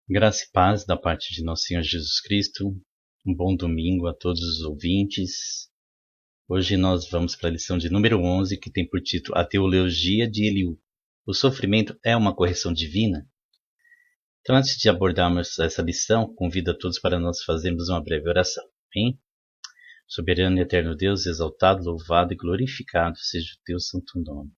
Graça e paz da parte de nosso Senhor Jesus Cristo. Um bom domingo a todos os ouvintes. Hoje nós vamos para a lição de número 11, que tem por título A Teologia de Eliú. O sofrimento é uma correção divina? Então, antes de abordarmos essa lição, convido a todos para nós fazermos uma breve oração. Amém? Soberano e eterno Deus, exaltado, louvado e glorificado seja o teu santo nome.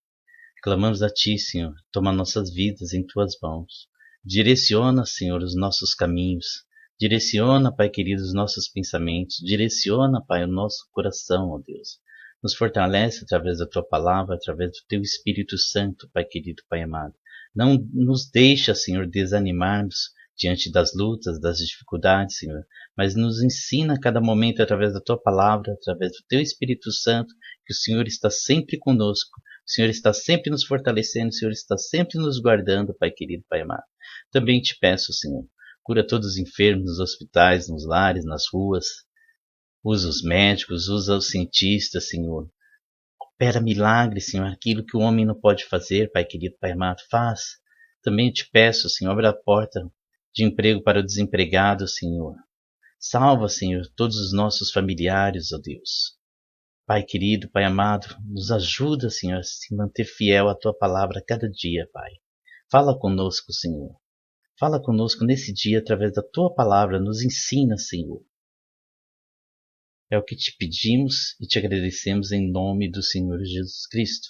Clamamos a ti, Senhor, toma nossas vidas em tuas mãos. Direciona, Senhor, os nossos caminhos. Direciona, Pai querido, os nossos pensamentos. Direciona, Pai, o nosso coração, ó Deus. Nos fortalece através da Tua palavra, através do Teu Espírito Santo, Pai querido, Pai amado. Não nos deixa, Senhor, desanimarmos diante das lutas, das dificuldades, Senhor. Mas nos ensina a cada momento, através da Tua palavra, através do Teu Espírito Santo, que o Senhor está sempre conosco. O Senhor está sempre nos fortalecendo, o Senhor está sempre nos guardando, Pai querido, Pai amado. Também te peço, Senhor, cura todos os enfermos nos hospitais, nos lares, nas ruas. Usa os médicos, usa os cientistas, Senhor. Opera milagres, Senhor, aquilo que o homem não pode fazer, Pai querido, Pai amado, faz. Também te peço, Senhor, abre a porta de emprego para o desempregado, Senhor. Salva, Senhor, todos os nossos familiares, ó Deus. Pai querido, Pai amado, nos ajuda, Senhor, a se manter fiel à Tua palavra cada dia, Pai. Fala conosco, Senhor. Fala conosco nesse dia através da Tua palavra. Nos ensina, Senhor. É o que te pedimos e te agradecemos em nome do Senhor Jesus Cristo.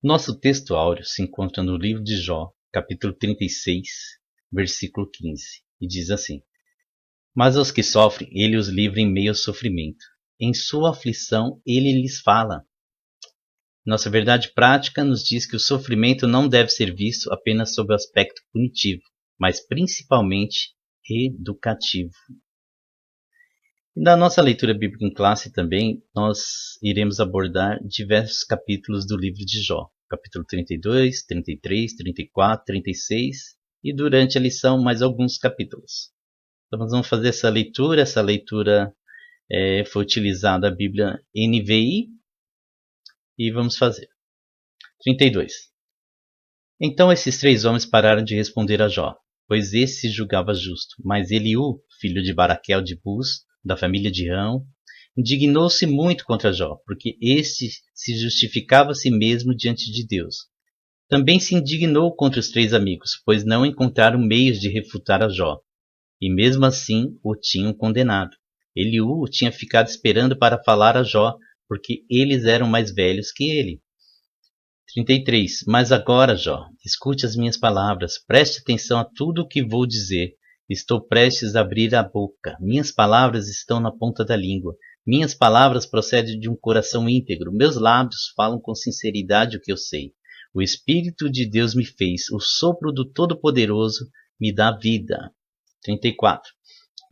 Nosso texto áureo se encontra no livro de Jó, capítulo 36, versículo 15, e diz assim: Mas aos que sofrem, ele os livra em meio ao sofrimento. Em sua aflição, ele lhes fala. Nossa verdade prática nos diz que o sofrimento não deve ser visto apenas sob o aspecto punitivo, mas principalmente educativo. E na nossa leitura bíblica em classe também, nós iremos abordar diversos capítulos do livro de Jó. Capítulo 32, 33, 34, 36 e durante a lição mais alguns capítulos. Então nós vamos fazer essa leitura. Essa leitura foi utilizada a Bíblia NVI e vamos fazer. 32. Então esses três homens pararam de responder a Jó, pois esse se julgava justo. Mas Eliú, filho de Baraquel de Bus, da família de Rão, indignou-se muito contra Jó, porque este se justificava a si mesmo diante de Deus. Também se indignou contra os três amigos, pois não encontraram meios de refutar a Jó, e mesmo assim o tinham condenado. Eliú tinha ficado esperando para falar a Jó, porque eles eram mais velhos que ele. 33. Mas agora, Jó, escute as minhas palavras, preste atenção a tudo o que vou dizer. Estou prestes a abrir a boca, minhas palavras estão na ponta da língua, minhas palavras procedem de um coração íntegro, meus lábios falam com sinceridade o que eu sei. O Espírito de Deus me fez, o sopro do Todo-Poderoso me dá vida. 34.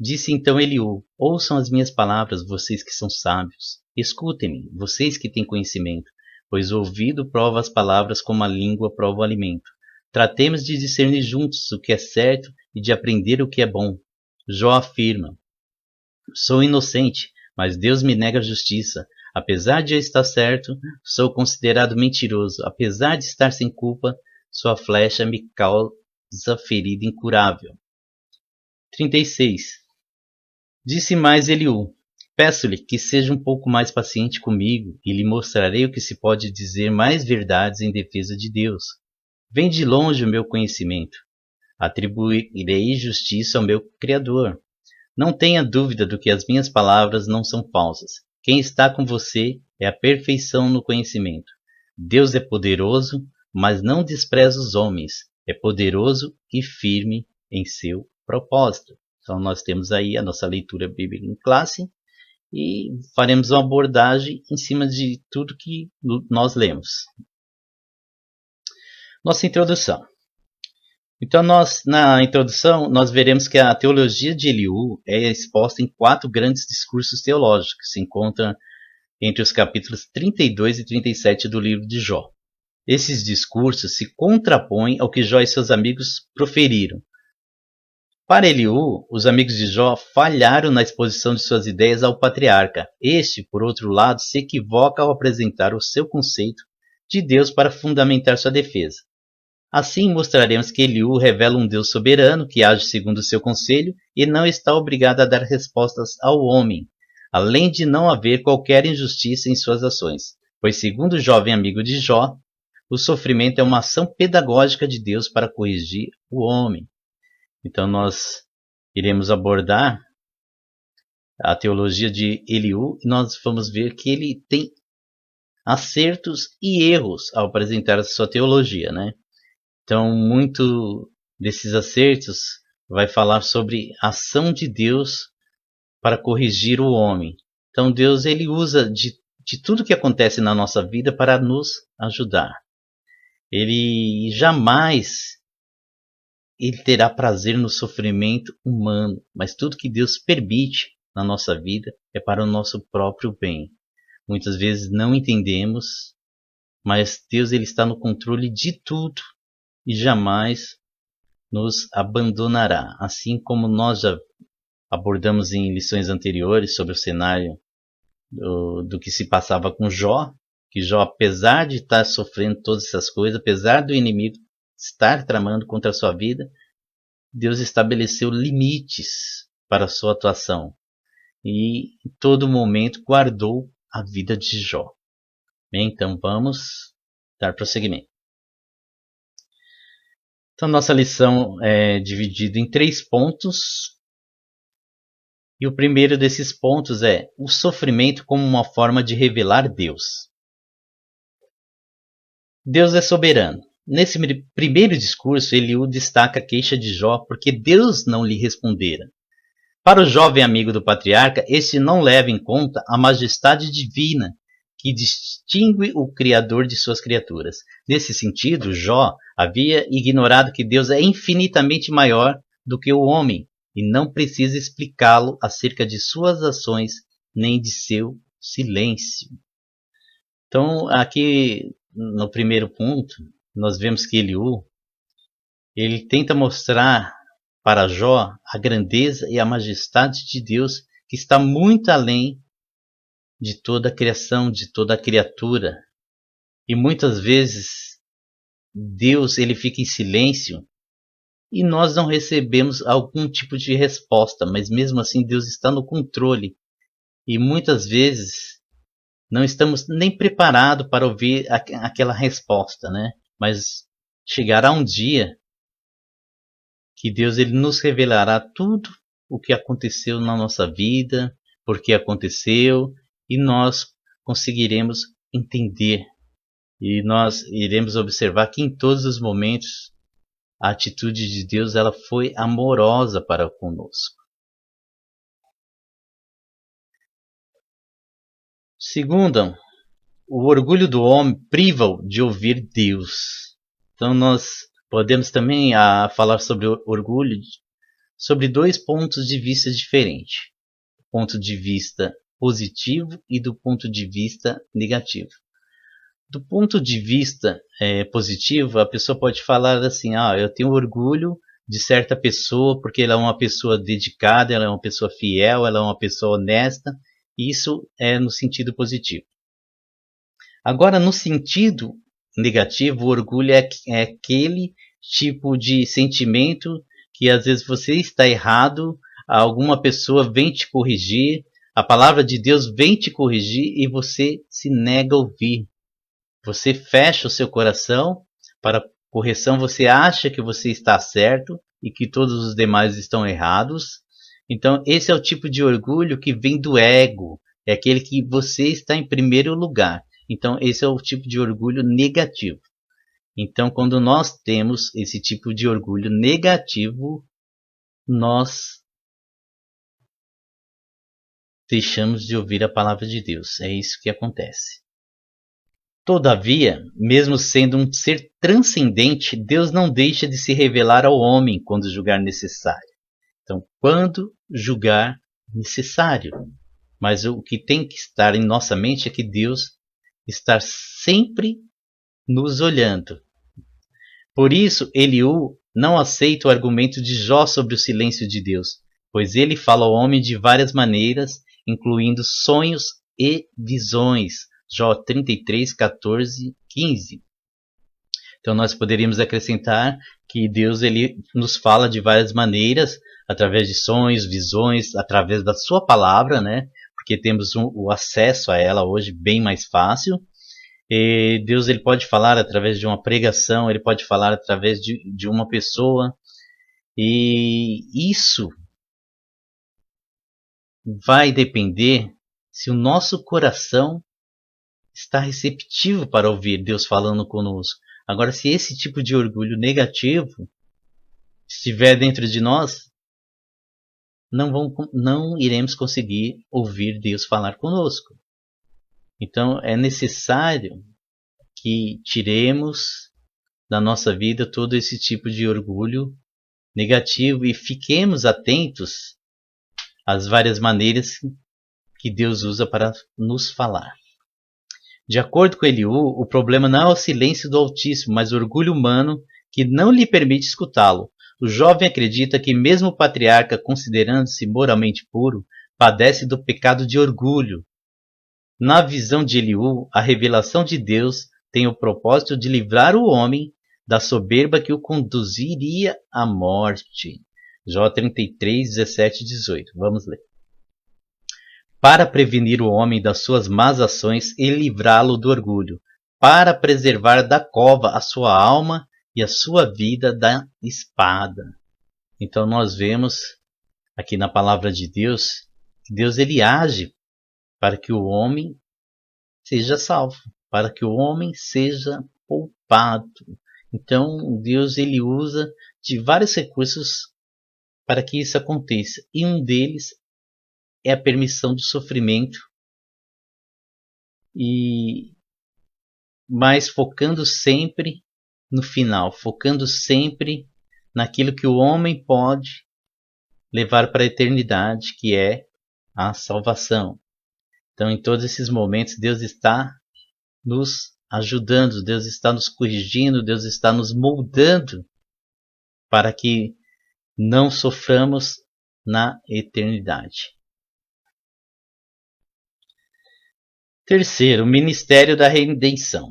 Disse então Eliú: ouçam as minhas palavras, vocês que são sábios. Escutem-me, vocês que têm conhecimento, pois o ouvido prova as palavras como a língua prova o alimento. Tratemos de discernir juntos o que é certo e de aprender o que é bom. Jó afirma: sou inocente, mas Deus me nega a justiça. Apesar de eu estar certo, sou considerado mentiroso. Apesar de estar sem culpa, sua flecha me causa ferida incurável. 36. Disse mais Eliú: peço-lhe que seja um pouco mais paciente comigo e lhe mostrarei o que se pode dizer mais verdades em defesa de Deus. Vem de longe o meu conhecimento. Atribuirei justiça ao meu Criador. Não tenha dúvida do que as minhas palavras não são falsas. Quem está com você é a perfeição no conhecimento. Deus é poderoso, mas não despreza os homens. É poderoso e firme em seu propósito. Então nós temos aí a nossa leitura bíblica em classe e faremos uma abordagem em cima de tudo que nós lemos. Nossa introdução. Então na introdução nós veremos que a teologia de Eliú é exposta em 4 grandes discursos teológicos que se encontram entre os capítulos 32 e 37 do livro de Jó. Esses discursos se contrapõem ao que Jó e seus amigos proferiram. Para Eliú, os amigos de Jó falharam na exposição de suas ideias ao patriarca. Este, por outro lado, se equivoca ao apresentar o seu conceito de Deus para fundamentar sua defesa. Assim mostraremos que Eliú revela um Deus soberano que age segundo o seu conselho e não está obrigado a dar respostas ao homem, além de não haver qualquer injustiça em suas ações, pois segundo o jovem amigo de Jó, o sofrimento é uma ação pedagógica de Deus para corrigir o homem. Então nós iremos abordar a teologia de Eliú e nós vamos ver que ele tem acertos e erros ao apresentar a sua teologia, né? Então, muito desses acertos vai falar sobre a ação de Deus para corrigir o homem. Então, Deus ele usa de tudo que acontece na nossa vida para nos ajudar. Ele jamais terá prazer no sofrimento humano, mas tudo que Deus permite na nossa vida é para o nosso próprio bem. Muitas vezes não entendemos, mas Deus ele está no controle de tudo e jamais nos abandonará. Assim como nós já abordamos em lições anteriores sobre o cenário do que se passava com Jó, que Jó, apesar de estar sofrendo todas essas coisas, apesar do inimigo estar tramando contra a sua vida, Deus estabeleceu limites para a sua atuação e em todo momento guardou a vida de Jó. Bem, então vamos dar prosseguimento. Então nossa lição é dividida em 3 pontos. E o primeiro desses pontos é o sofrimento como uma forma de revelar Deus. Deus é soberano. Nesse primeiro discurso, Eliú destaca a queixa de Jó porque Deus não lhe respondera. Para o jovem amigo do patriarca, este não leva em conta a majestade divina que distingue o Criador de suas criaturas. Nesse sentido, Jó havia ignorado que Deus é infinitamente maior do que o homem e não precisa explicá-lo acerca de suas ações nem de seu silêncio. Então, aqui no primeiro ponto, nós vemos que Eliú, ele tenta mostrar para Jó a grandeza e a majestade de Deus que está muito além de toda a criação, de toda a criatura. E muitas vezes Deus ele fica em silêncio e nós não recebemos algum tipo de resposta, mas mesmo assim Deus está no controle. E muitas vezes não estamos nem preparados para ouvir aquela resposta, né? Mas chegará um dia que Deus ele nos revelará tudo o que aconteceu na nossa vida, por que aconteceu, e nós conseguiremos entender. E nós iremos observar que em todos os momentos a atitude de Deus ela foi amorosa para conosco. Segundo, o orgulho do homem priva-o de ouvir Deus. Então nós podemos também falar sobre o orgulho sobre 2 pontos de vista diferentes. Do ponto de vista positivo e do ponto de vista negativo. Do ponto de vista positivo, a pessoa pode falar assim, eu tenho orgulho de certa pessoa porque ela é uma pessoa dedicada, ela é uma pessoa fiel, ela é uma pessoa honesta. Isso é no sentido positivo. Agora, no sentido negativo, o orgulho é aquele tipo de sentimento que às vezes você está errado, alguma pessoa vem te corrigir, a palavra de Deus vem te corrigir e você se nega a ouvir. Você fecha o seu coração para correção, você acha que você está certo e que todos os demais estão errados. Então, esse é o tipo de orgulho que vem do ego, é aquele que você está em primeiro lugar. Então, esse é o tipo de orgulho negativo. Então, quando nós temos esse tipo de orgulho negativo, nós deixamos de ouvir a palavra de Deus. É isso que acontece. Todavia, mesmo sendo um ser transcendente, Deus não deixa de se revelar ao homem quando julgar necessário. Então, quando julgar necessário. Mas o que tem que estar em nossa mente é que Deus está sempre nos olhando. Por isso, Eliú não aceita o argumento de Jó sobre o silêncio de Deus, pois ele fala ao homem de várias maneiras, incluindo sonhos e visões. Jó 33, 14, 15. Então nós poderíamos acrescentar que Deus ele nos fala de várias maneiras, através de sonhos, visões, através da sua palavra, né? Porque temos o acesso a ela hoje bem mais fácil. E Deus ele pode falar através de uma pregação, ele pode falar através de uma pessoa. E isso vai depender se o nosso coração está receptivo para ouvir Deus falando conosco. Agora, se esse tipo de orgulho negativo estiver dentro de nós, não iremos conseguir ouvir Deus falar conosco. Então, é necessário que tiremos da nossa vida todo esse tipo de orgulho negativo e fiquemos atentos às várias maneiras que Deus usa para nos falar. De acordo com Eliú, o problema não é o silêncio do Altíssimo, mas o orgulho humano que não lhe permite escutá-lo. O jovem acredita que mesmo o patriarca, considerando-se moralmente puro, padece do pecado de orgulho. Na visão de Eliú, a revelação de Deus tem o propósito de livrar o homem da soberba que o conduziria à morte. Jó 33, 17 e 18. Vamos ler. Para prevenir o homem das suas más ações e livrá-lo do orgulho, para preservar da cova a sua alma e a sua vida da espada. Então nós vemos aqui na palavra de Deus, que Deus ele age para que o homem seja salvo, para que o homem seja poupado. Então Deus ele usa de vários recursos para que isso aconteça, e um deles é a permissão do sofrimento, mas focando sempre no final, focando sempre naquilo que o homem pode levar para a eternidade, que é a salvação. Então, em todos esses momentos, Deus está nos ajudando, Deus está nos corrigindo, Deus está nos moldando para que não soframos na eternidade. Terceiro, o ministério da redenção.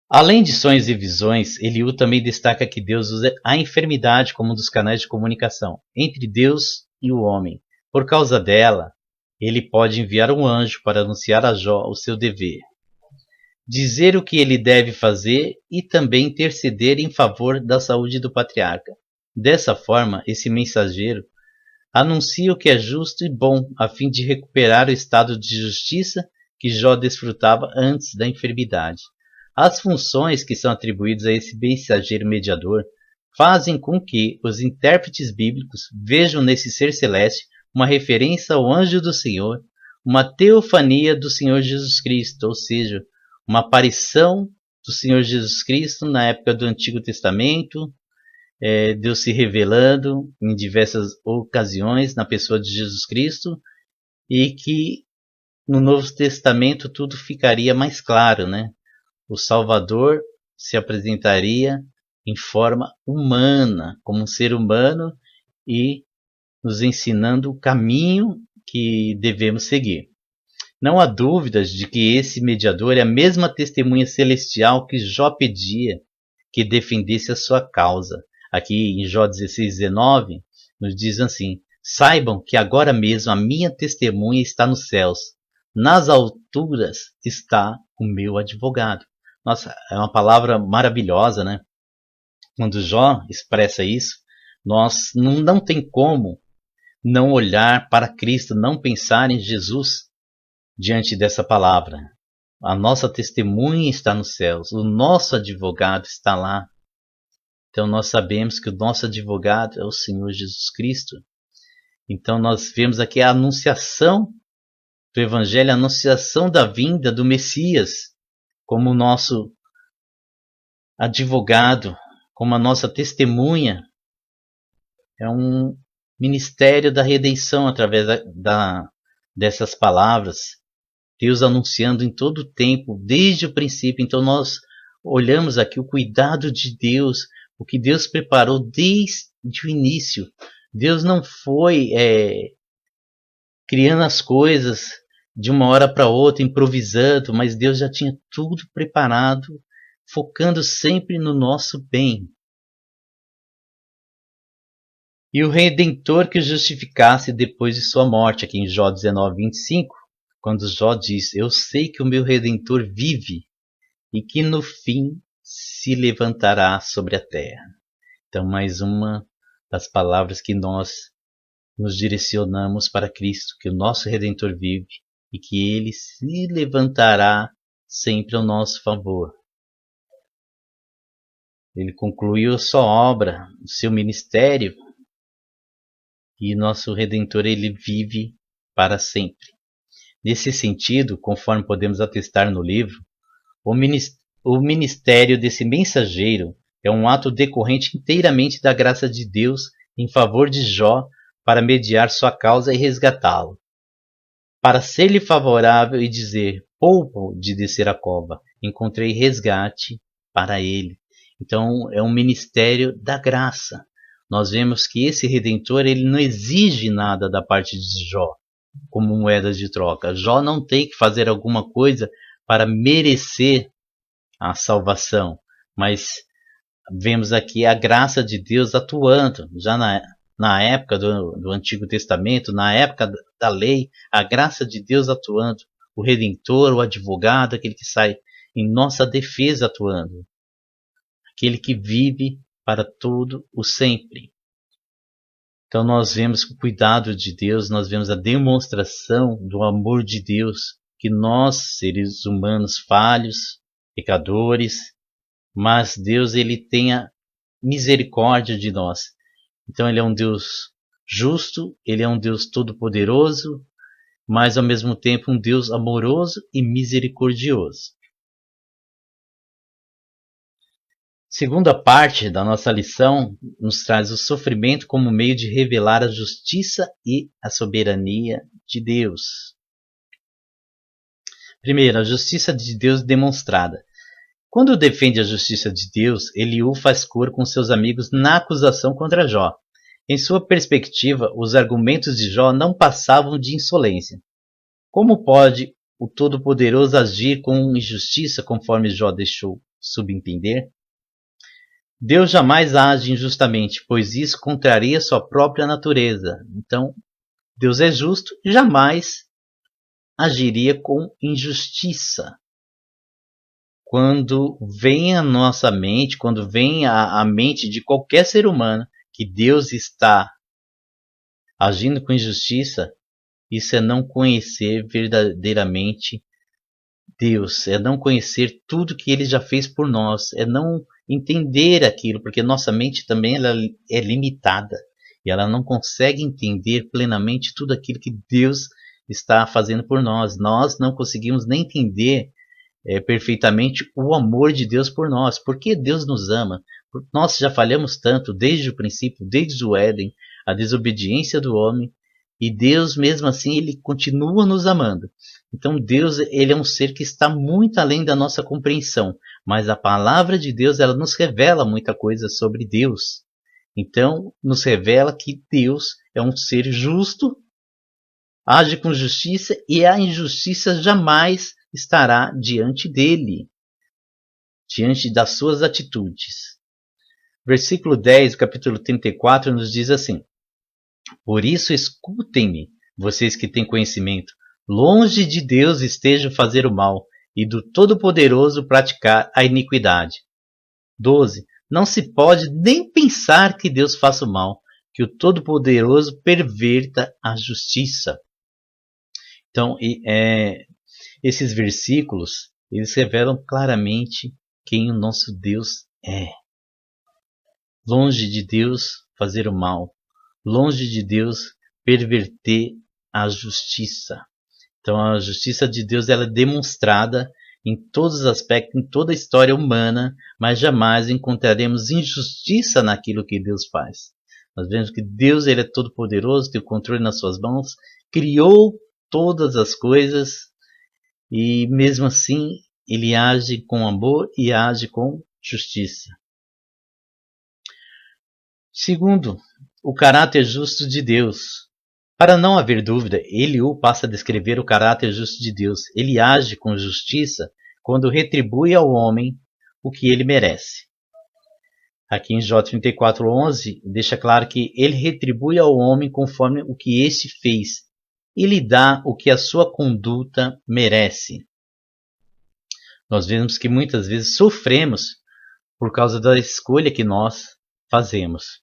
Além de sonhos e visões, Eliú também destaca que Deus usa a enfermidade como um dos canais de comunicação entre Deus e o homem. Por causa dela, ele pode enviar um anjo para anunciar a Jó o seu dever, dizer o que ele deve fazer e também interceder em favor da saúde do patriarca. Dessa forma, esse mensageiro anuncia o que é justo e bom, a fim de recuperar o estado de justiça que Jó desfrutava antes da enfermidade. As funções que são atribuídas a esse mensageiro mediador fazem com que os intérpretes bíblicos vejam nesse ser celeste uma referência ao anjo do Senhor, uma teofania do Senhor Jesus Cristo, ou seja, uma aparição do Senhor Jesus Cristo na época do Antigo Testamento, Deus se revelando em diversas ocasiões na pessoa de Jesus Cristo, e que no Novo Testamento tudo ficaria mais claro, né? O Salvador se apresentaria em forma humana, como um ser humano, e nos ensinando o caminho que devemos seguir. Não há dúvidas de que esse mediador é a mesma testemunha celestial que Jó pedia que defendesse a sua causa. Aqui em Jó 16:19 nos diz assim: saibam que agora mesmo a minha testemunha está nos céus, nas alturas está o meu advogado. Nossa, é uma palavra maravilhosa, né? Quando Jó expressa isso, nós não tem como não olhar para Cristo, não pensar em Jesus diante dessa palavra. A nossa testemunha está nos céus, o nosso advogado está lá. Então nós sabemos que o nosso advogado é o Senhor Jesus Cristo. Então nós vemos aqui a anunciação do Evangelho, a anunciação da vinda do Messias, como o nosso advogado, como a nossa testemunha. É um ministério da redenção através dessas palavras. Deus anunciando em todo o tempo, desde o princípio. Então nós olhamos aqui o cuidado de Deus, o que Deus preparou desde o início. Deus não foi criando as coisas de uma hora para outra, improvisando, mas Deus já tinha tudo preparado focando sempre no nosso bem. E o Redentor que o justificasse depois de sua morte, aqui em Jó 19:25, quando Jó diz: eu sei que o meu Redentor vive e que no fim se levantará sobre a terra. Então, mais uma das palavras que nós nos direcionamos para Cristo, que o nosso Redentor vive e que ele se levantará sempre ao nosso favor. Ele concluiu a sua obra, o seu ministério, e nosso Redentor ele vive para sempre. Nesse sentido, conforme podemos atestar no livro, o ministério desse mensageiro é um ato decorrente inteiramente da graça de Deus em favor de Jó para mediar sua causa e resgatá-lo. Para ser-lhe favorável e dizer: poupo de descer a cova, encontrei resgate para ele. Então é um ministério da graça. Nós vemos que esse Redentor ele não exige nada da parte de Jó como moeda de troca. Jó não tem que fazer alguma coisa para merecer a salvação, mas vemos aqui a graça de Deus atuando, já na época do Antigo Testamento, na época da lei, a graça de Deus atuando, o Redentor, o advogado, aquele que sai em nossa defesa atuando, aquele que vive para todo o sempre. Então nós vemos o cuidado de Deus, nós vemos a demonstração do amor de Deus, que nós, seres humanos falhos, pecadores, mas Deus ele tem a misericórdia de nós. Então ele é um Deus justo, ele é um Deus todo-poderoso, mas ao mesmo tempo um Deus amoroso e misericordioso. Segunda parte da nossa lição nos traz o sofrimento como meio de revelar a justiça e a soberania de Deus. Primeiro, a justiça de Deus demonstrada. Quando defende a justiça de Deus, Eliú faz cor com seus amigos na acusação contra Jó. Em sua perspectiva, os argumentos de Jó não passavam de insolência. Como pode o Todo-Poderoso agir com injustiça, conforme Jó deixou subentender? Deus jamais age injustamente, pois isso contraria sua própria natureza. Então, Deus é justo e jamais agiria com injustiça. Quando vem à nossa mente, quando vem à mente de qualquer ser humano que Deus está agindo com injustiça, isso é não conhecer verdadeiramente Deus, é não conhecer tudo que Ele já fez por nós, é não entender aquilo, porque nossa mente também ela é limitada e ela não consegue entender plenamente tudo aquilo que Deus está fazendo por nós. Nós não conseguimos nem entender perfeitamente o amor de Deus por nós, porque Deus nos ama. Nós já falhamos tanto desde o princípio, desde o Éden, a desobediência do homem, e Deus mesmo assim ele continua nos amando. Então Deus ele é um ser que está muito além da nossa compreensão, mas a palavra de Deus ela nos revela muita coisa sobre Deus. Então nos revela que Deus é um ser justo, age com justiça e a injustiça jamais estará diante dele, diante das suas atitudes. Versículo 10 do capítulo 34 nos diz assim: por isso escutem-me, vocês que têm conhecimento, longe de Deus esteja fazer o mal, e do Todo-Poderoso praticar a iniquidade. 12. Não se pode nem pensar que Deus faça o mal, que o Todo-Poderoso perverta a justiça. Então, esses versículos, eles revelam claramente quem o nosso Deus é. Longe de Deus fazer o mal, longe de Deus perverter a justiça. Então a justiça de Deus ela é demonstrada em todos os aspectos, em toda a história humana, mas jamais encontraremos injustiça naquilo que Deus faz. Nós vemos que Deus ele é todo poderoso, tem o controle nas suas mãos, criou todas as coisas e mesmo assim ele age com amor e age com justiça. Segundo, o caráter justo de Deus. Para não haver dúvida, Eliú passa a descrever o caráter justo de Deus. Ele age com justiça quando retribui ao homem o que ele merece. Aqui em Jó 34:11 deixa claro que ele retribui ao homem conforme o que este fez e lhe dá o que a sua conduta merece. Nós vemos que muitas vezes sofremos por causa da escolha que nós fazemos.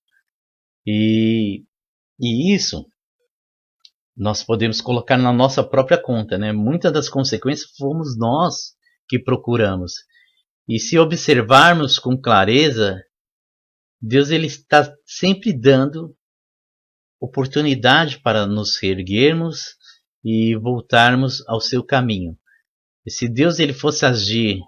E isso nós podemos colocar na nossa própria conta, né? Muitas das consequências fomos nós que procuramos. E se observarmos com clareza, Deus ele está sempre dando oportunidade para nos reerguermos e voltarmos ao seu caminho. E se Deus ele fosse agir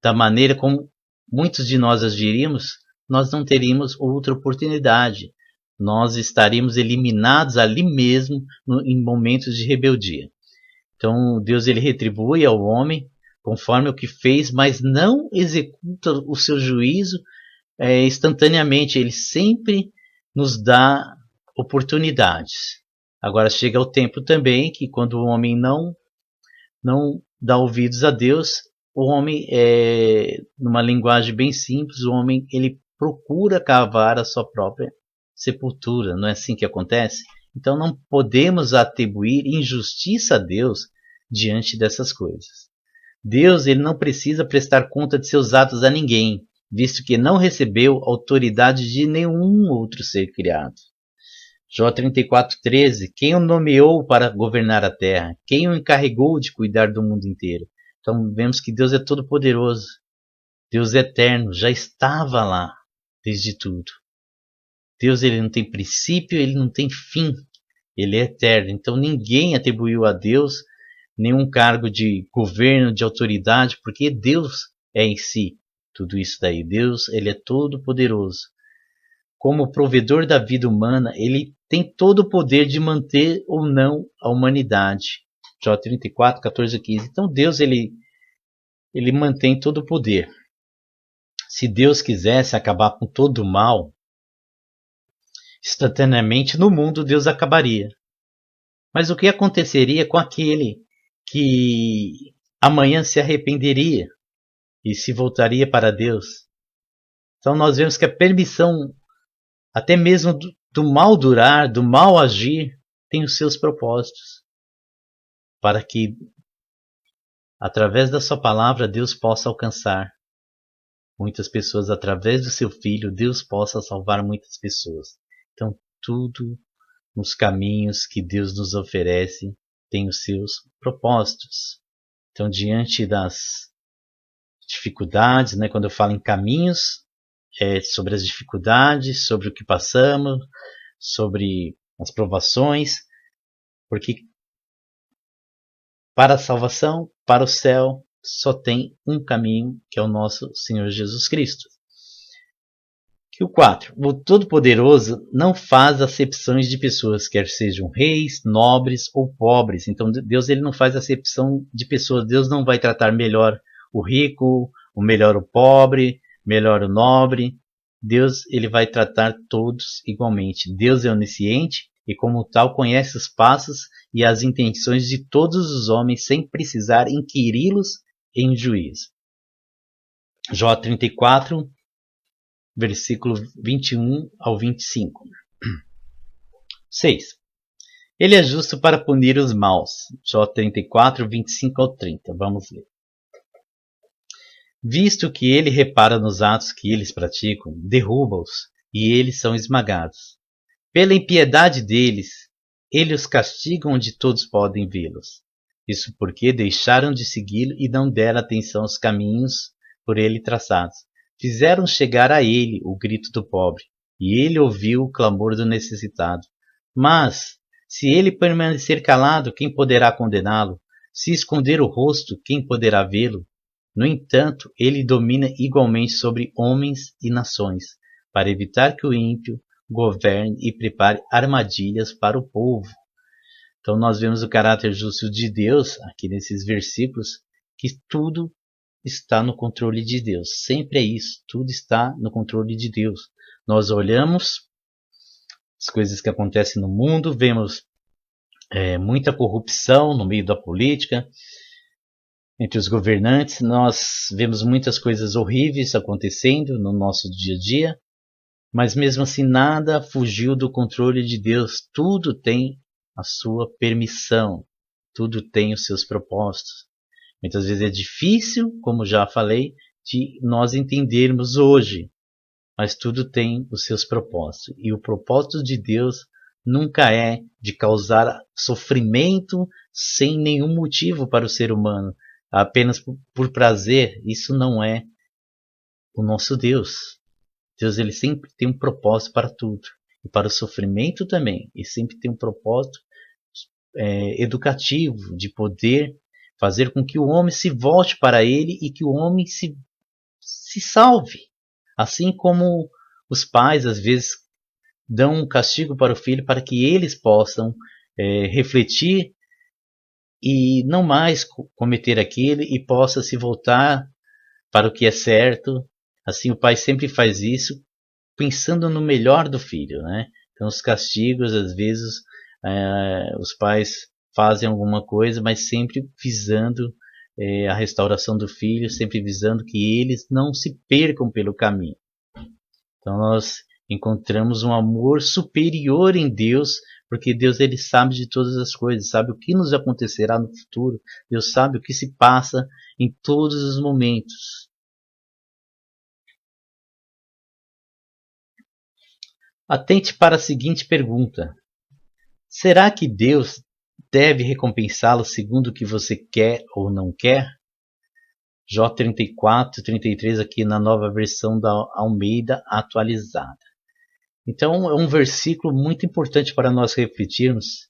da maneira como muitos de nós agiríamos, nós não teríamos outra oportunidade. Nós estaríamos eliminados ali mesmo em momentos de rebeldia. Então Deus ele retribui ao homem conforme o que fez, mas não executa o seu juízo instantaneamente. Ele sempre nos dá oportunidades. Agora chega o tempo também que quando o homem não dá ouvidos a Deus, o homem, numa linguagem bem simples, o homem ele procura cavar a sua própria sepultura. Não é assim que acontece? Então não podemos atribuir injustiça a Deus diante dessas coisas. Deus ele não precisa prestar conta de seus atos a ninguém, visto que não recebeu autoridade de nenhum outro ser criado. Jó 34:13, quem o nomeou para governar a terra? Quem o encarregou de cuidar do mundo inteiro? Então vemos que Deus é todo poderoso. Deus é eterno, já estava lá desde tudo. Deus ele não tem princípio, ele não tem fim. Ele é eterno. Então ninguém atribuiu a Deus nenhum cargo de governo, de autoridade, porque Deus é em si tudo isso daí. Deus ele é todo poderoso. Como provedor da vida humana, ele tem todo o poder de manter ou não a humanidade. Jó 34:14-15. Então Deus ele mantém todo o poder. Se Deus quisesse acabar com todo o mal, instantaneamente no mundo Deus acabaria. Mas o que aconteceria com aquele que amanhã se arrependeria e se voltaria para Deus? Então nós vemos que a permissão até mesmo do mal durar, do mal agir, tem os seus propósitos. Para que, através da sua palavra, Deus possa alcançar muitas pessoas. Através do seu Filho, Deus possa salvar muitas pessoas. Então, tudo nos caminhos que Deus nos oferece tem os seus propósitos. Então, diante das dificuldades, né, quando eu falo em caminhos, sobre as dificuldades, sobre o que passamos, sobre as provações, porque para a salvação, para o céu, só tem um caminho, que é o nosso Senhor Jesus Cristo. Que o 4. O Todo-Poderoso não faz acepções de pessoas, quer sejam reis, nobres ou pobres. Então Deus ele não faz acepção de pessoas. Deus não vai tratar melhor o rico, o melhor o pobre, melhor o nobre. Deus ele vai tratar todos igualmente. Deus é onisciente e como tal conhece os passos e as intenções de todos os homens sem precisar inquiri-los em juízo. Jó 34, versículo 21-25. 6. Ele é justo para punir os maus. Jó 34, 25-30. Vamos ler. Visto que ele repara nos atos que eles praticam, derruba-os, e eles são esmagados. Pela impiedade deles, ele os castiga onde todos podem vê-los. Isso porque deixaram de segui-lo e não deram atenção aos caminhos por ele traçados. Fizeram chegar a ele o grito do pobre, e ele ouviu o clamor do necessitado. Mas, se ele permanecer calado, quem poderá condená-lo? Se esconder o rosto, quem poderá vê-lo? No entanto, ele domina igualmente sobre homens e nações, para evitar que o ímpio governe e prepare armadilhas para o povo. Então nós vemos o caráter justo de Deus, aqui nesses versículos, que tudo está no controle de Deus. Sempre é isso, tudo está no controle de Deus. Nós olhamos as coisas que acontecem no mundo, vemos muita corrupção no meio da política, Entre os governantes, nós vemos muitas coisas horríveis acontecendo no nosso dia a dia, mas mesmo assim nada fugiu do controle de Deus. Tudo tem a sua permissão, tudo tem os seus propósitos. Muitas vezes é difícil, como já falei, de nós entendermos hoje, mas tudo tem os seus propósitos. E o propósito de Deus nunca é de causar sofrimento sem nenhum motivo para o ser humano, apenas por prazer. Isso não é o nosso Deus. Deus, ele sempre tem um propósito para tudo. E para o sofrimento também. Ele sempre tem um propósito educativo, de poder fazer com que o homem se volte para ele e que o homem se salve. Assim como os pais, às vezes, dão um castigo para o filho para que eles possam refletir e não mais cometer aquilo e possa se voltar para o que é certo. Assim, o pai sempre faz isso pensando no melhor do filho, né? Então, os castigos, às vezes, os pais fazem alguma coisa, mas sempre visando a restauração do filho, sempre visando que eles não se percam pelo caminho. Então, nós encontramos um amor superior em Deus, porque Deus, ele sabe de todas as coisas, sabe o que nos acontecerá no futuro. Deus sabe o que se passa em todos os momentos. Atente para a seguinte pergunta: será que Deus deve recompensá-lo segundo o que você quer ou não quer? Jó 34, 33 aqui na nova versão da Almeida atualizada. Então é um versículo muito importante para nós refletirmos.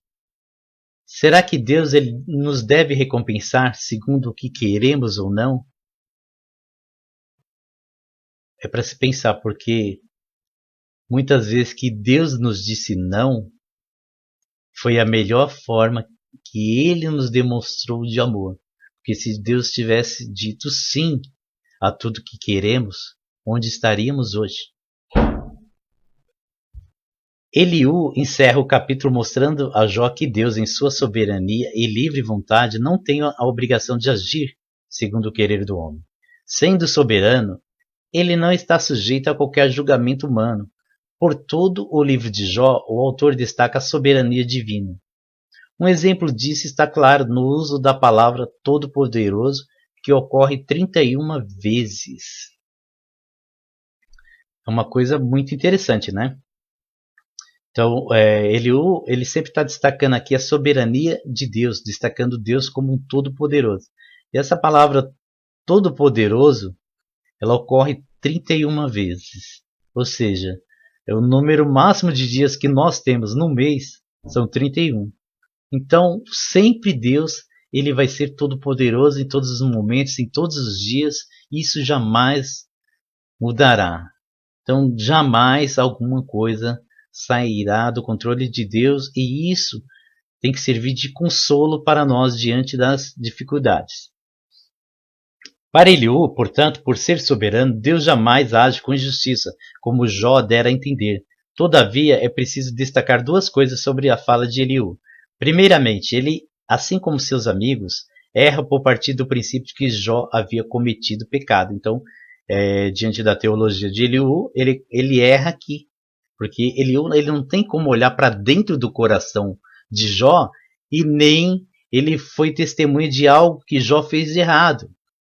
Será que Deus, ele nos deve recompensar segundo o que queremos ou não? É para se pensar, porque muitas vezes que Deus nos disse não, foi a melhor forma que Ele nos demonstrou de amor. Porque se Deus tivesse dito sim a tudo que queremos, onde estaríamos hoje? Eliú encerra o capítulo mostrando a Jó que Deus, em sua soberania e livre vontade, não tem a obrigação de agir segundo o querer do homem. Sendo soberano, ele não está sujeito a qualquer julgamento humano. Por todo o livro de Jó, o autor destaca a soberania divina. Um exemplo disso está claro no uso da palavra todo-poderoso, que ocorre 31 vezes. É uma coisa muito interessante, né? Então, ele sempre está destacando aqui a soberania de Deus, destacando Deus como um todo-poderoso. E essa palavra todo-poderoso, ela ocorre 31 vezes. Ou seja, é o número máximo de dias que nós temos no mês, são 31. Então, sempre Deus, ele vai ser todo-poderoso em todos os momentos, em todos os dias, e isso jamais mudará. Então, jamais alguma coisa sairá do controle de Deus, e isso tem que servir de consolo para nós diante das dificuldades. Para Eliú, portanto, por ser soberano, Deus jamais age com injustiça, como Jó dera a entender. Todavia, é preciso destacar duas coisas sobre a fala de Eliú. Primeiramente, ele, assim como seus amigos, erra por partir do princípio de que Jó havia cometido pecado. Então, diante da teologia de Eliú, ele erra aqui, porque Eliú, ele não tem como olhar para dentro do coração de Jó e nem ele foi testemunha de algo que Jó fez de errado.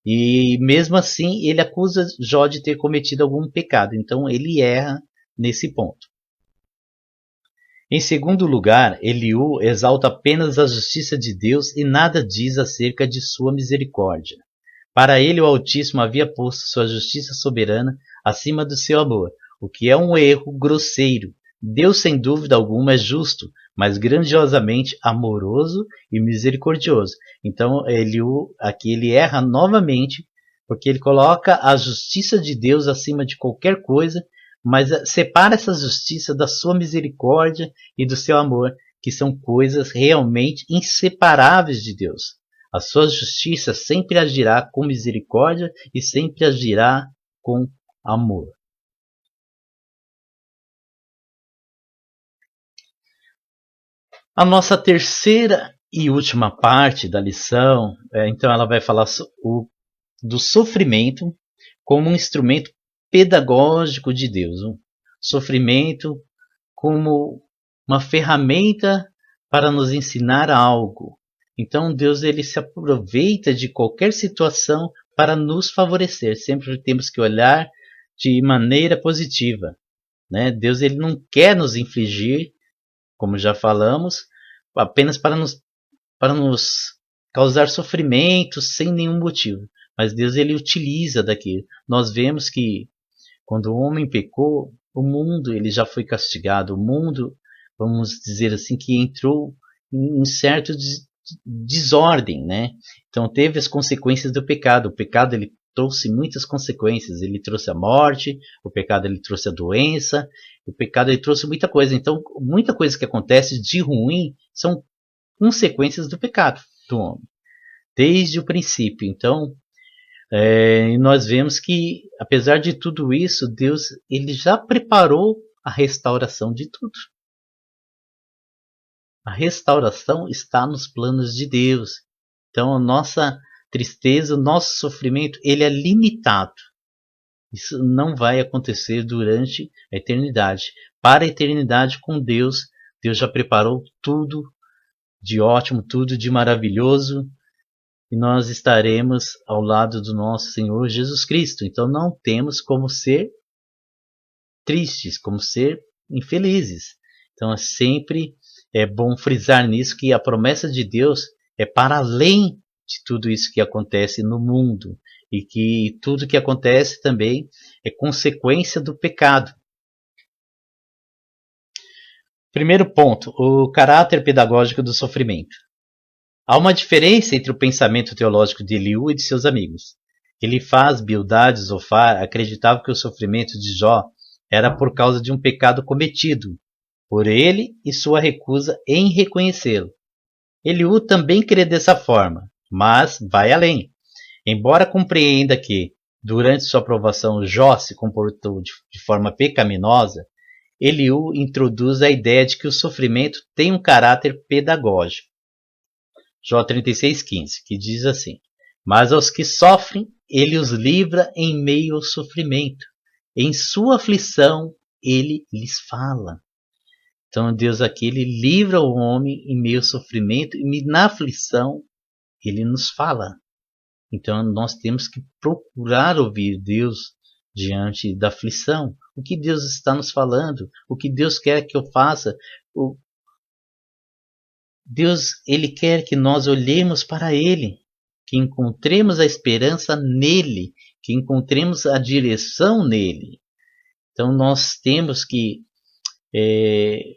E mesmo assim, ele acusa Jó de ter cometido algum pecado. Então, ele erra nesse ponto. Em segundo lugar, Eliú exalta apenas a justiça de Deus e nada diz acerca de sua misericórdia. Para ele, o Altíssimo havia posto sua justiça soberana acima do seu amor, o que é um erro grosseiro. Deus, sem dúvida alguma, é justo, mas grandiosamente amoroso e misericordioso. Então, aqui ele erra novamente, porque ele coloca a justiça de Deus acima de qualquer coisa, mas separa essa justiça da sua misericórdia e do seu amor, que são coisas realmente inseparáveis de Deus. A sua justiça sempre agirá com misericórdia e sempre agirá com amor. A nossa terceira E última parte da lição, então ela vai falar do sofrimento como um instrumento pedagógico de Deus. Um sofrimento como uma ferramenta para nos ensinar algo. Então Deus ele se aproveita de qualquer situação para nos favorecer. Sempre temos que olhar de maneira positiva, né? Deus ele não quer nos infligir, como já falamos, apenas para nos causar sofrimento sem nenhum motivo. Mas Deus ele utiliza daquilo. Nós vemos que quando o homem pecou, o mundo ele já foi castigado. O mundo, vamos dizer assim, que entrou em certo desordem, né? Então teve as consequências do pecado. O pecado ele trouxe muitas consequências. Ele trouxe a morte, o pecado ele trouxe a doença, o pecado ele trouxe muita coisa. Então muita coisa que acontece de ruim são consequências do pecado do homem, desde o princípio. Então, nós vemos que, apesar de tudo isso, Deus ele já preparou a restauração de tudo. A restauração está nos planos de Deus. Então, a nossa tristeza, o nosso sofrimento, ele é limitado. Isso não vai acontecer durante a eternidade. Para a eternidade com Deus, Deus já preparou tudo de ótimo, tudo de maravilhoso, e nós estaremos ao lado do nosso Senhor Jesus Cristo. Então não temos como ser tristes, como ser infelizes. Então sempre é bom frisar nisso que a promessa de Deus é para além de tudo isso que acontece no mundo, e que tudo que acontece também é consequência do pecado. Primeiro ponto, o caráter pedagógico do sofrimento. Há uma diferença entre o pensamento teológico de Eliú e de seus amigos. Elifaz, Bildad e Zofar acreditavam que o sofrimento de Jó era por causa de um pecado cometido por ele e sua recusa em reconhecê-lo. Eliú também crê dessa forma, mas vai além. Embora compreenda que, durante sua aprovação, Jó se comportou de forma pecaminosa, Eliú introduz a ideia de que o sofrimento tem um caráter pedagógico. Jó 36,15, que diz assim: Mas aos que sofrem, ele os livra em meio ao sofrimento. Em sua aflição, ele lhes fala. Então Deus aqui, ele livra o homem em meio ao sofrimento, e na aflição, ele nos fala. Então nós temos que procurar ouvir Deus diante da aflição. O que Deus está nos falando? O que Deus quer que eu faça? Deus, ele quer que nós olhemos para ele, que encontremos a esperança nele, que encontremos a direção nele. Então nós temos que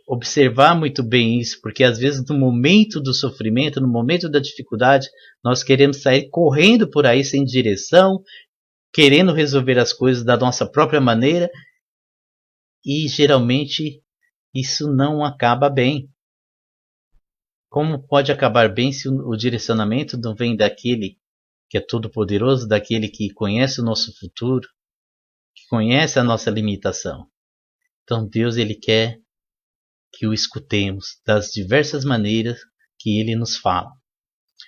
observar muito bem isso, porque às vezes no momento do sofrimento, no momento da dificuldade, nós queremos sair correndo por aí sem direção, querendo resolver as coisas da nossa própria maneira, e geralmente isso não acaba bem. Como pode acabar bem se o direcionamento não vem daquele que é todo-poderoso, daquele que conhece o nosso futuro, que conhece a nossa limitação? Então Deus ele quer que o escutemos das diversas maneiras que ele nos fala.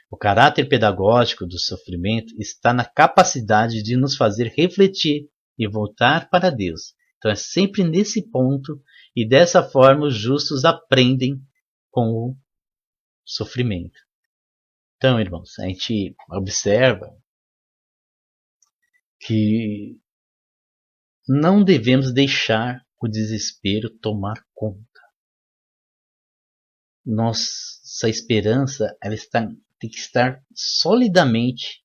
O caráter pedagógico do sofrimento está na capacidade de nos fazer refletir e voltar para Deus. Então é sempre nesse ponto, e dessa forma os justos aprendem com o sofrimento. Então, irmãos, a gente observa que não devemos deixar o desespero tomar conta. Nossa esperança tem que estar solidamente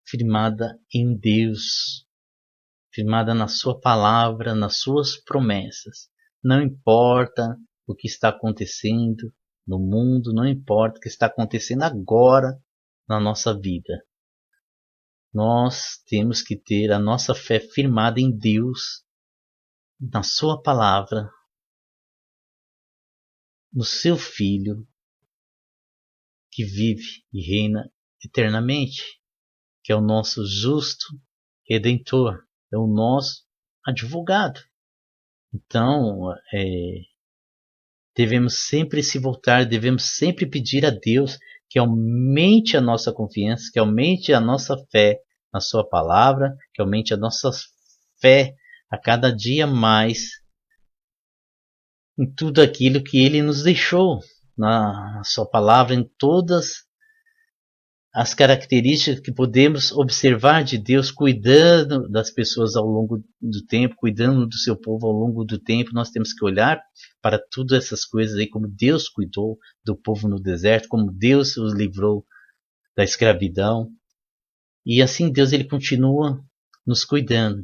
firmada em Deus, firmada na sua palavra, nas suas promessas. Não importa o que está acontecendo no mundo, não importa o que está acontecendo agora na nossa vida. Nós temos que ter a nossa fé firmada em Deus, na sua palavra, no seu Filho, que vive e reina eternamente, que é o nosso justo Redentor, é o nosso advogado. Então, devemos sempre se voltar, devemos sempre pedir a Deus que aumente a nossa confiança, que aumente a nossa fé na sua palavra, que aumente a nossa fé a cada dia mais em tudo aquilo que Ele nos deixou, na sua palavra, em todas as características que podemos observar de Deus cuidando das pessoas ao longo do tempo, cuidando do seu povo ao longo do tempo. Nós temos que olhar para todas essas coisas aí, como Deus cuidou do povo no deserto, como Deus os livrou da escravidão. E assim Deus ele continua nos cuidando.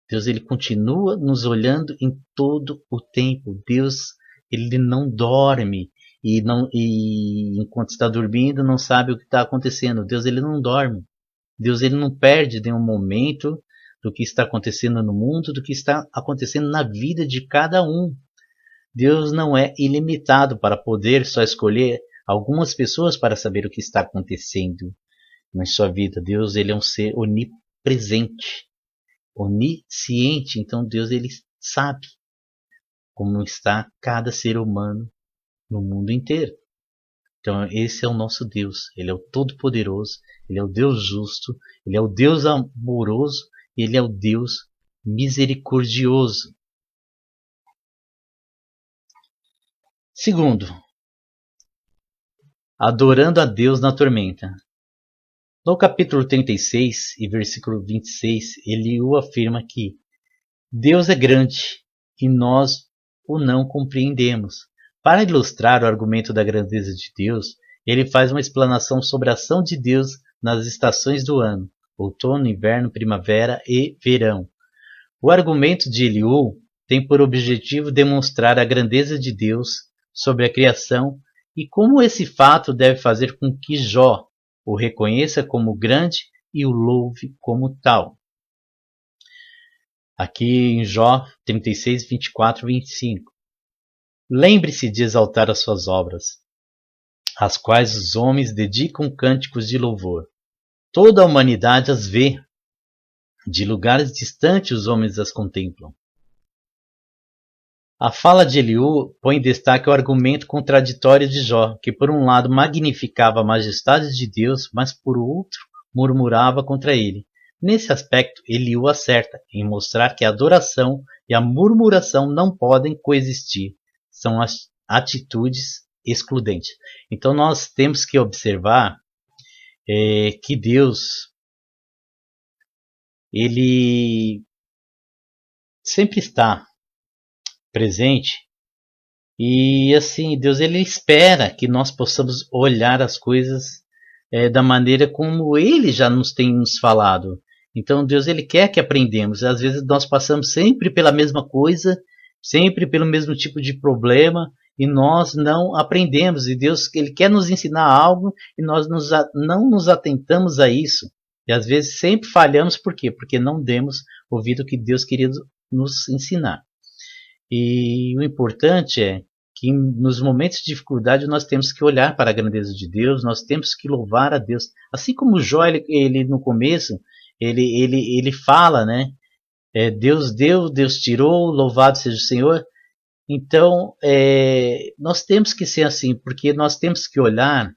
Deus ele continua nos olhando em todo o tempo. Deus ele não dorme. E enquanto está dormindo não sabe o que está acontecendo. Deus ele não dorme. Deus ele não perde nenhum momento do que está acontecendo no mundo, do que está acontecendo na vida de cada um. Deus não é ilimitado para poder só escolher algumas pessoas para saber o que está acontecendo na sua vida. Deus ele é um ser onipresente, onisciente. Então Deus ele sabe como está cada ser humano no mundo inteiro. Então esse é o nosso Deus. Ele é o Todo-Poderoso, Ele é o Deus justo, Ele é o Deus amoroso, Ele é o Deus misericordioso. Segundo, adorando a Deus na tormenta. No capítulo 36 e versículo 26, Eliú afirma que Deus é grande e nós o não compreendemos. Para ilustrar o argumento da grandeza de Deus, ele faz uma explanação sobre a ação de Deus nas estações do ano, outono, inverno, primavera e verão. O argumento de Eliú tem por objetivo demonstrar a grandeza de Deus sobre a criação e como esse fato deve fazer com que Jó o reconheça como grande e o louve como tal. Aqui em Jó 36, 24 e 25. Lembre-se de exaltar as suas obras, às quais os homens dedicam cânticos de louvor. Toda a humanidade as vê. De lugares distantes os homens as contemplam. A fala de Eliú põe em destaque o argumento contraditório de Jó, que por um lado magnificava a majestade de Deus, mas por outro murmurava contra ele. Nesse aspecto, Eliú acerta em mostrar que a adoração e a murmuração não podem coexistir. São as atitudes excludentes. Então nós temos que observar que Deus ele sempre está presente e assim Deus ele espera que nós possamos olhar as coisas da maneira como Ele já nos tem nos falado. Então Deus ele quer que aprendamos. Às vezes nós passamos sempre pela mesma coisa, sempre pelo mesmo tipo de problema e nós não aprendemos. E Deus ele quer nos ensinar algo e nós não nos atentamos a isso. E às vezes sempre falhamos, por quê? Porque não demos ouvido ao que Deus queria nos ensinar. E o importante é que nos momentos de dificuldade nós temos que olhar para a grandeza de Deus, nós temos que louvar a Deus. Assim como Jó, ele no começo, ele fala, né? Deus deu, Deus tirou, louvado seja o Senhor. Então, nós temos que ser assim, porque nós temos que olhar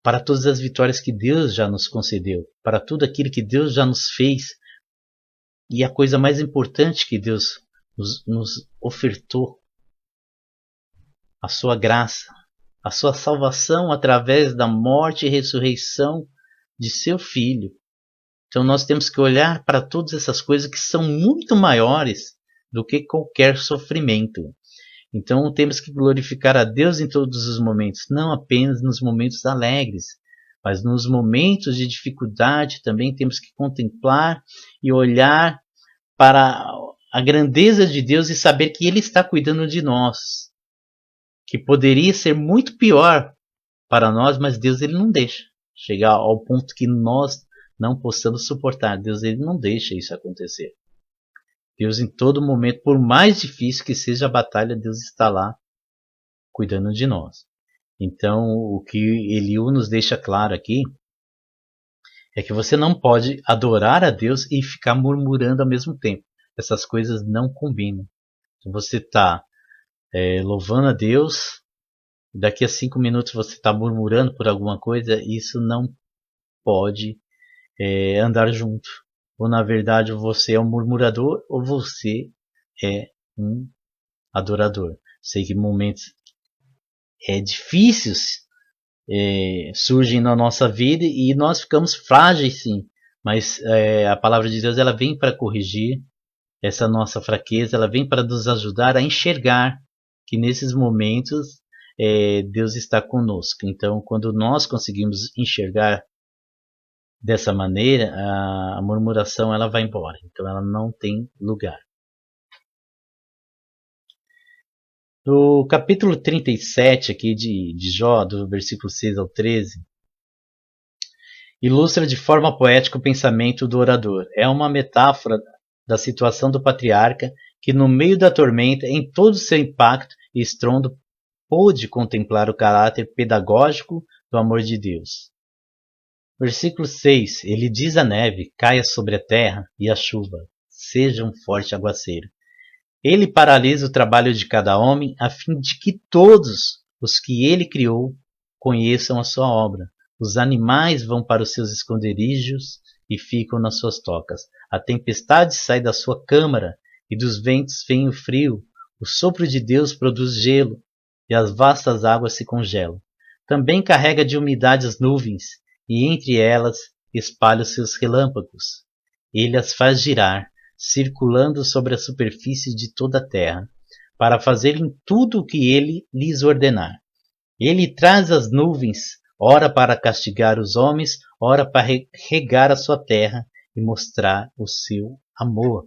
para todas as vitórias que Deus já nos concedeu, para tudo aquilo que Deus já nos fez. E a coisa mais importante que Deus nos ofertou, a sua graça, a sua salvação através da morte e ressurreição de seu Filho. Então nós temos que olhar para todas essas coisas que são muito maiores do que qualquer sofrimento. Então temos que glorificar a Deus em todos os momentos, não apenas nos momentos alegres, mas nos momentos de dificuldade também temos que contemplar e olhar para a grandeza de Deus e saber que Ele está cuidando de nós, que poderia ser muito pior para nós, mas Deus ele não deixa chegar ao ponto que nós não possamos suportar. Deus ele não deixa isso acontecer. Deus em todo momento, por mais difícil que seja a batalha, Deus está lá cuidando de nós. Então o que Eliú nos deixa claro aqui é que você não pode adorar a Deus e ficar murmurando ao mesmo tempo. Essas coisas não combinam. Você está louvando a Deus, daqui a 5 minutos você está murmurando por alguma coisa, isso não pode andar junto. Ou na verdade você é um murmurador ou você é um adorador. Sei que momentos difíceis surgem na nossa vida e nós ficamos frágeis, sim. Mas a palavra de Deus ela vem para corrigir essa nossa fraqueza, ela vem para nos ajudar a enxergar que nesses momentos Deus está conosco. Então, quando nós conseguimos enxergar dessa maneira, a murmuração ela vai embora. Então, ela não tem lugar. No capítulo 37 aqui de Jó, do versículo 6 ao 13, ilustra de forma poética o pensamento do orador. É uma metáfora da situação do patriarca que, no meio da tormenta, em todo o seu impacto e estrondo, pôde contemplar o caráter pedagógico do amor de Deus. Versículo 6. Ele diz à neve, caia sobre a terra, e a chuva, seja um forte aguaceiro. Ele paralisa o trabalho de cada homem, a fim de que todos os que ele criou conheçam a sua obra. Os animais vão para os seus esconderijos e ficam nas suas tocas. A tempestade sai da sua câmara, e dos ventos vem o frio. O sopro de Deus produz gelo, e as vastas águas se congelam. Também carrega de umidade as nuvens, e entre elas espalha os seus relâmpagos. Ele as faz girar, circulando sobre a superfície de toda a terra, para fazerem tudo o que ele lhes ordenar. Ele traz as nuvens, ora para castigar os homens, ora para regar a sua terra e mostrar o seu amor.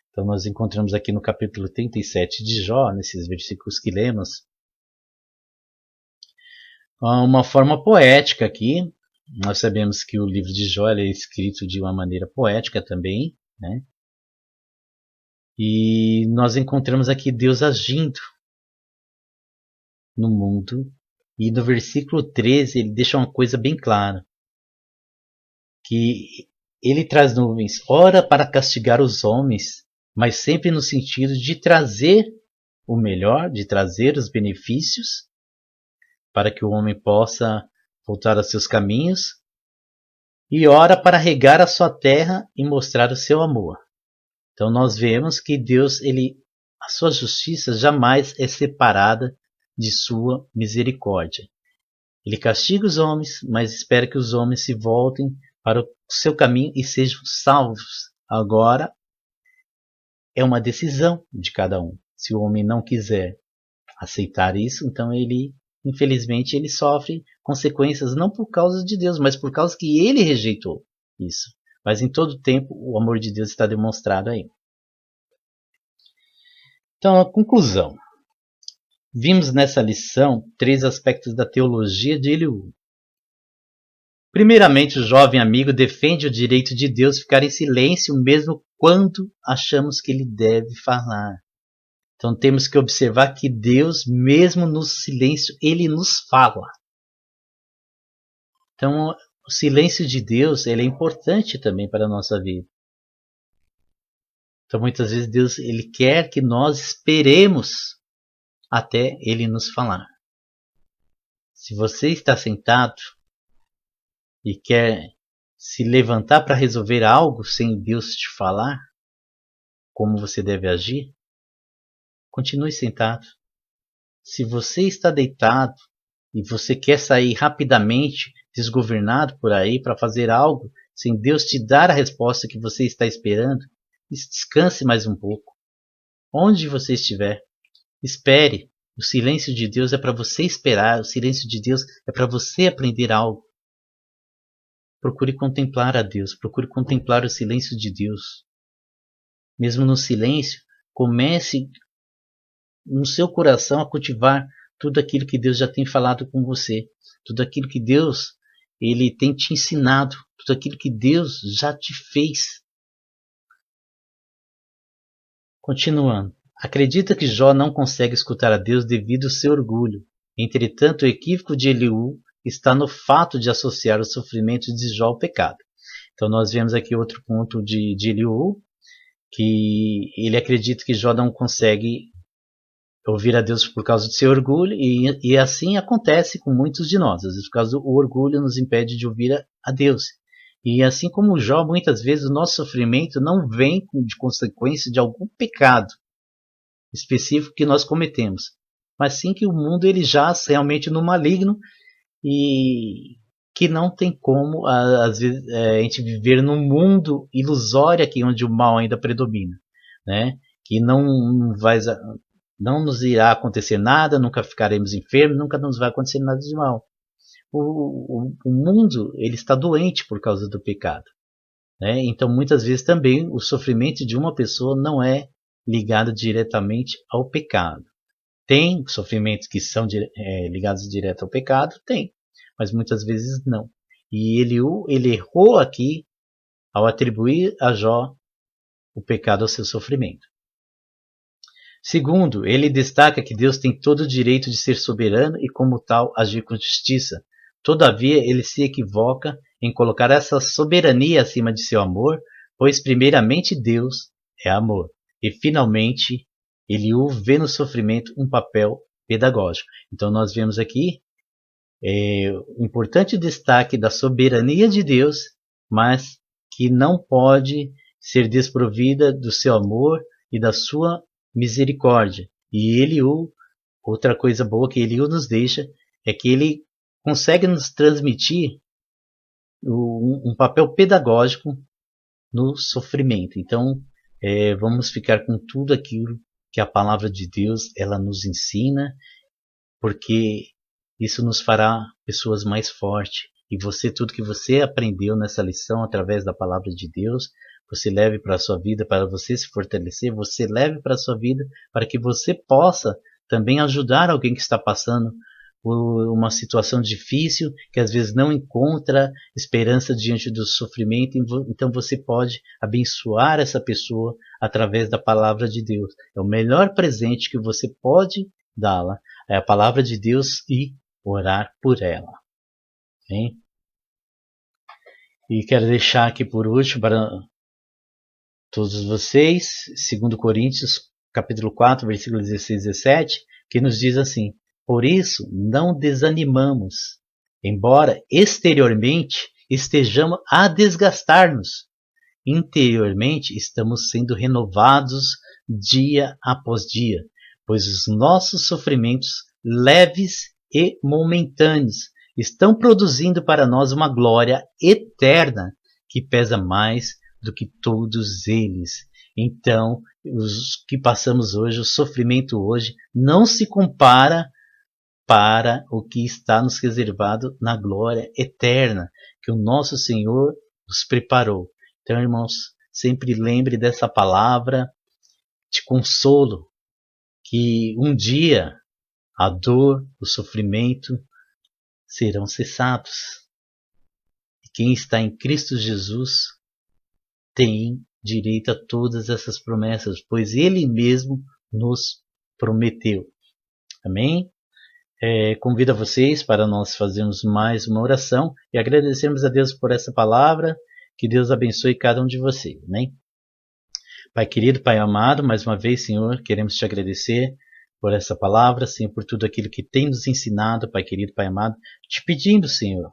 Então nós encontramos aqui no capítulo 37 de Jó, nesses versículos que lemos, uma forma poética aqui. Nós sabemos que o livro de Jó é escrito de uma maneira poética também, né? E nós encontramos aqui Deus agindo no mundo. E no versículo 13 ele deixa uma coisa bem clara. Que ele traz nuvens, ora para castigar os homens, mas sempre no sentido de trazer o melhor, de trazer os benefícios, para que o homem possa voltar aos seus caminhos, e ora para regar a sua terra e mostrar o seu amor. Então nós vemos que Deus, a sua justiça jamais é separada de sua misericórdia. Ele castiga os homens, mas espera que os homens se voltem para o seu caminho e sejam salvos. Agora é uma decisão de cada um. Se o homem não quiser aceitar isso, então infelizmente, ele sofre consequências não por causa de Deus, mas por causa que ele rejeitou isso. Mas em todo tempo o amor de Deus está demonstrado aí. Então, a conclusão. Vimos nessa lição 3 aspectos da teologia de Eliú. Primeiramente, o jovem amigo defende o direito de Deus ficar em silêncio mesmo quando achamos que ele deve falar. Então temos que observar que Deus, mesmo no silêncio, ele nos fala. Então o silêncio de Deus ele é importante também para a nossa vida. Então muitas vezes Deus ele quer que nós esperemos até ele nos falar. Se você está sentado e quer se levantar para resolver algo sem Deus te falar como você deve agir, continue sentado. Se você está deitado e você quer sair rapidamente, desgovernado por aí para fazer algo, sem Deus te dar a resposta que você está esperando, descanse mais um pouco. Onde você estiver, espere. O silêncio de Deus é para você esperar, o silêncio de Deus é para você aprender algo. Procure contemplar a Deus, procure contemplar o silêncio de Deus. Mesmo no silêncio, comece no seu coração a cultivar tudo aquilo que Deus já tem falado com você, tudo aquilo que Deus ele tem te ensinado, tudo aquilo que Deus já te fez. Continuando. Acredita que Jó não consegue escutar a Deus devido ao seu orgulho. Entretanto, o equívoco de Eliú está no fato de associar o sofrimento de Jó ao pecado. Então nós vemos aqui outro ponto de Eliú, que ele acredita que Jó não consegue ouvir a Deus por causa do seu orgulho, e assim acontece com muitos de nós. Às vezes, por causa do orgulho, nos impede de ouvir a Deus. E assim como Jó, muitas vezes o nosso sofrimento não vem de consequência de algum pecado específico que nós cometemos, mas sim que o mundo ele jaz realmente no maligno e que não tem como, às vezes, a gente viver num mundo ilusório aqui onde o mal ainda predomina, né? Que não nos irá acontecer nada, nunca ficaremos enfermos, nunca nos vai acontecer nada de mal. O mundo ele está doente por causa do pecado, né? Então muitas vezes também o sofrimento de uma pessoa não é ligado diretamente ao pecado. Tem sofrimentos que são ligados direto ao pecado? Tem, mas muitas vezes não. E ele errou aqui ao atribuir a Jó o pecado ao seu sofrimento. Segundo, ele destaca que Deus tem todo o direito de ser soberano e, como tal, agir com justiça. Todavia, ele se equivoca em colocar essa soberania acima de seu amor, pois, primeiramente, Deus é amor. E, finalmente, ele vê no sofrimento um papel pedagógico. Então, nós vemos aqui o importante destaque da soberania de Deus, mas que não pode ser desprovida do seu amor e da sua misericórdia. E outra coisa boa que ele nos deixa é que ele consegue nos transmitir um papel pedagógico no sofrimento. Então, vamos ficar com tudo aquilo que a palavra de Deus ela nos ensina, porque isso nos fará pessoas mais fortes. E tudo que você aprendeu nessa lição através da palavra de Deus, você leve para a sua vida, para você se fortalecer, você leve para a sua vida, para que você possa também ajudar alguém que está passando por uma situação difícil, que às vezes não encontra esperança diante do sofrimento, então você pode abençoar essa pessoa através da palavra de Deus. É o melhor presente que você pode dá-la, é a palavra de Deus e orar por ela. Hein? E quero deixar aqui por último para todos vocês, 2 Coríntios, capítulo 4, versículo 16 e 17, que nos diz assim: por isso não desanimamos, embora exteriormente estejamos a desgastar-nos, interiormente estamos sendo renovados dia após dia, pois os nossos sofrimentos leves e momentâneos estão produzindo para nós uma glória eterna que pesa mais do que todos eles. Então, os que passamos hoje, o sofrimento hoje, não se compara para o que está nos reservado na glória eterna que o nosso Senhor nos preparou. Então, irmãos, sempre lembre dessa palavra de consolo, que um dia a dor, o sofrimento serão cessados. E quem está em Cristo Jesus tem direito a todas essas promessas, pois Ele mesmo nos prometeu. Amém? Convido a vocês para nós fazermos mais uma oração e agradecermos a Deus por essa palavra. Que Deus abençoe cada um de vocês. Amém? Pai querido, Pai amado, mais uma vez, Senhor, queremos te agradecer por essa palavra, Senhor, por tudo aquilo que tem nos ensinado, Pai querido, Pai amado, te pedindo, Senhor,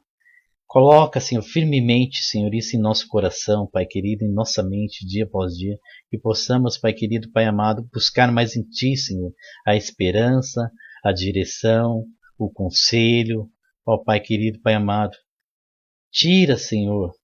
coloca, Senhor, firmemente, Senhor, isso em nosso coração, Pai querido, em nossa mente, dia após dia, que possamos, Pai querido, Pai amado, buscar mais em Ti, Senhor, a esperança, a direção, o conselho, ó Pai querido, Pai amado. Tira, Senhor,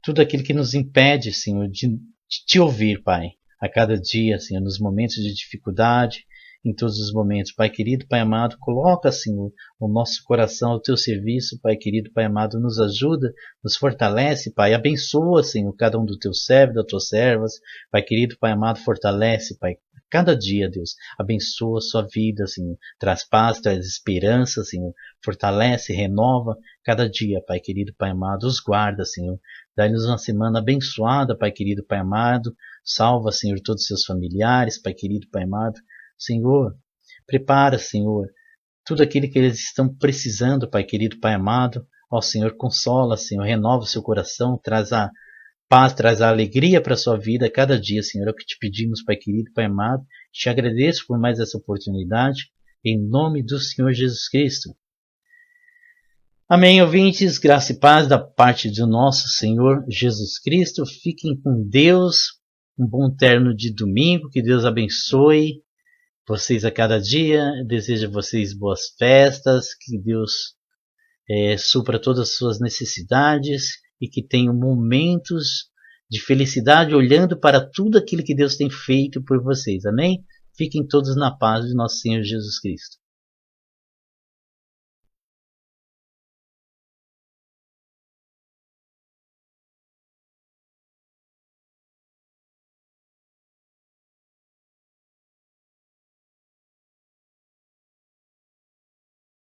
tudo aquilo que nos impede, Senhor, de Te ouvir, Pai, a cada dia, Senhor, nos momentos de dificuldade, em todos os momentos. Pai querido, Pai amado, coloca, Senhor, o nosso coração ao Teu serviço, Pai querido, Pai amado, nos ajuda, nos fortalece, Pai, abençoa, Senhor, cada um dos Teus servos, das Tuas servas, Pai querido, Pai amado, fortalece, Pai, cada dia, Deus, abençoa a sua vida, Senhor, traz paz, traz esperança, Senhor, fortalece, renova cada dia, Pai querido, Pai amado, os guarda, Senhor, dá-nos uma semana abençoada, Pai querido, Pai amado, salva, Senhor, todos os seus familiares, Pai querido, Pai amado, Senhor, prepara, Senhor, tudo aquilo que eles estão precisando, Pai querido, Pai amado, ó Senhor, consola, Senhor, renova o seu coração, traz a paz, traz a alegria para a sua vida a cada dia, Senhor. É o que te pedimos, Pai querido, Pai amado. Te agradeço por mais essa oportunidade, em nome do Senhor Jesus Cristo. Amém, ouvintes, graça e paz da parte do nosso Senhor Jesus Cristo. Fiquem com Deus, um bom término de domingo, que Deus abençoe vocês a cada dia. Desejo a vocês boas festas, que Deus supra todas as suas necessidades e que tenham momentos de felicidade olhando para tudo aquilo que Deus tem feito por vocês. Amém? Fiquem todos na paz de nosso Senhor Jesus Cristo.